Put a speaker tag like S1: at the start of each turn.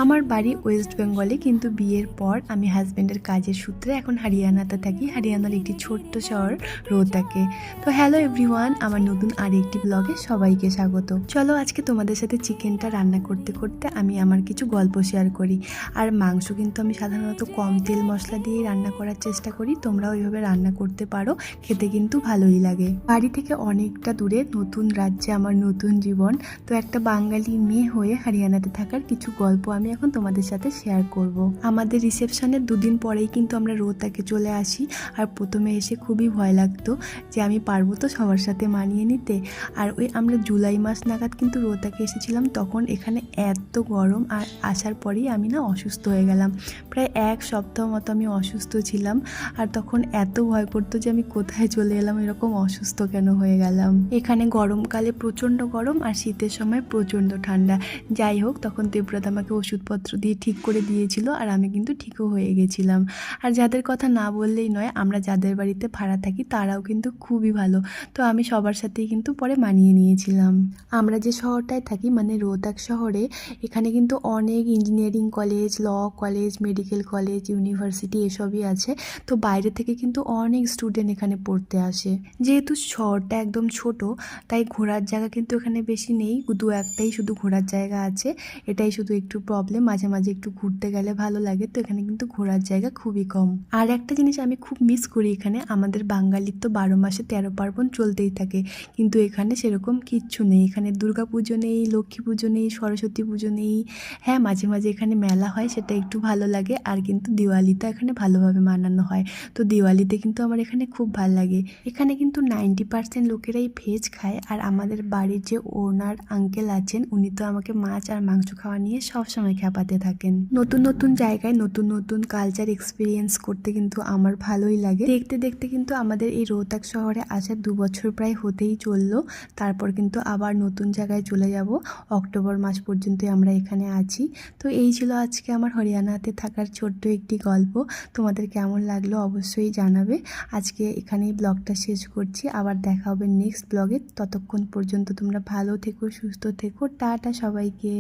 S1: আমার বাড়ি ওয়েস্ট বেঙ্গলে, কিন্তু বিয়ের পর আমি হাজব্যান্ডের কাজের সূত্রে এখন হরিয়ানাতে থাকি। হরিয়ানার একটি ছোট্ট শহর রোহতাকে। তো হ্যালো এভরিওয়ান, আমার নতুন আরেকটি ব্লগে সবাইকে স্বাগত। চলো আজকে তোমাদের সাথে চিকেনটা রান্না করতে করতে আমি আমার কিছু গল্প শেয়ার করি। আর মাংস কিন্তু আমি সাধারণত কম তেল মশলা দিয়ে রান্না করার চেষ্টা করি, তোমরাও ওইভাবে রান্না করতে পারো, খেতে কিন্তু ভালোই লাগে। বাড়ি থেকে অনেকটা দূরে নতুন রাজ্যে আমার নতুন জীবন। তো একটা বাঙালি মেয়ে হয়ে হরিয়ানাতে থাকার কিছু গল্প আমি এখন তোমাদের সাথে শেয়ার করব। আমাদের রিসেপশনের দুদিন পরেই কিন্তু আমরা রোহতাকে চলে আসি। আর প্রথমে এসে খুবই ভয় লাগতো যে আমি পারবো তো সবার সাথে মানিয়ে নিতে। আর আমরা জুলাই মাস নাগাদ কিন্তু রোহতাকে এসেছিলাম, তখন এখানে এত গরম, আর আসার পরেই আমি না অসুস্থ হয়ে গেলাম। প্রায় এক সপ্তাহ মতো আমি অসুস্থ ছিলাম। আর তখন এত ভয় করতো যে আমি কোথায় চলে এলাম, এরকম অসুস্থ কেন হয়ে গেলাম। এখানে গরমকালে প্রচণ্ড গরম আর শীতের সময় প্রচণ্ড ঠান্ডা। যাই হোক, তখন দেবব্রত আমাকে ওষুধপত্র দিয়ে ঠিক করে দিয়েছিল, আর আমি কিন্তু ঠিকও হয়ে গেছিলাম। আর যাদের কথা না বললেই নয়, আমরা যাদের বাড়িতে ভাড়া থাকি তারাও কিন্তু খুবই ভালো। তো আমি সবার সাথেই কিন্তু পরে মানিয়ে নিয়েছিলাম। আমরা যে শহরটায় থাকি মানে রোহতাক শহরে, এখানে কিন্তু অনেক engineering college, law college, medical college, university এসবই আছে। তো বাইরে থেকে কিন্তু অনেক স্টুডেন্ট এখানে পড়তে আসে। যেহেতু শহরটা একদম ছোট, তাই ঘোরার জায়গা কিন্তু এখানে বেশি নেই, দু একটাই শুধু ঘোরার জায়গা আছে। এটাই শুধু একটু প্রবলেম, মাঝে মাঝে একটু ঘুরতে গেলে ভালো লাগে। তো এখানে কিন্তু ঘোরার জায়গা খুবই কম। আর একটা জিনিস আমি খুব মিস করি এখানে, আমাদের বাঙালির তো 12 মাসে 13 পার্বণ চলতেই থাকে, কিন্তু এখানে সেরকম কিচ্ছু নেই। এখানে দুর্গা পুজো নেই, লক্ষ্মী পুজো নেই, সরস্বতী পুজো নেই। হ্যাঁ, মাঝে মাঝে এখানে মেলা হয়, সেটা একটু ভালো লাগে। আর কিন্তু দিওয়ালিটা এখানে ভালোভাবে মানানো হয়। তো দিওয়ালিতে কিন্তু আমার এখানে খুব ভালো লাগে। এখানে কিন্তু 90% লোকেরাই ভেজ খায়। আর আমাদের বাড়ির যে ওনার আঙ্কেল আছেন, উনি তো আমাকে মাছ আর মাংস খাওয়া নিয়ে সবসময় খ্যাপাতে থাকেন। নতুন নতুন জায়গায় নতুন নতুন কালচার এক্সপিরিয়েন্স করতে কিন্তু আমার ভালোই লাগে। দেখতে দেখতে কিন্তু আমাদের এই রোহতাক শহরে আসার 2 বছর প্রায় হতেই চললো। তারপর কিন্তু আবার নতুন জায়গায় চলে যাব। অক্টোবর মাস পর্যন্তই আমরা এখানে আছি। তো এই ছিল আজকে আমার হরিয়ানাতে থাকার ছোট্ট একটি গল্প। তোমাদের কেমন লাগলো অবশ্যই জানাবে। আজকে এখানেই ব্লগটা শেষ করছি, আবার দেখা হবে নেক্সট ব্লগে। ততক্ষণ পর্যন্ত তোমরা ভালো থেকো, সুস্থ থেকো। টাটা সবাইকে।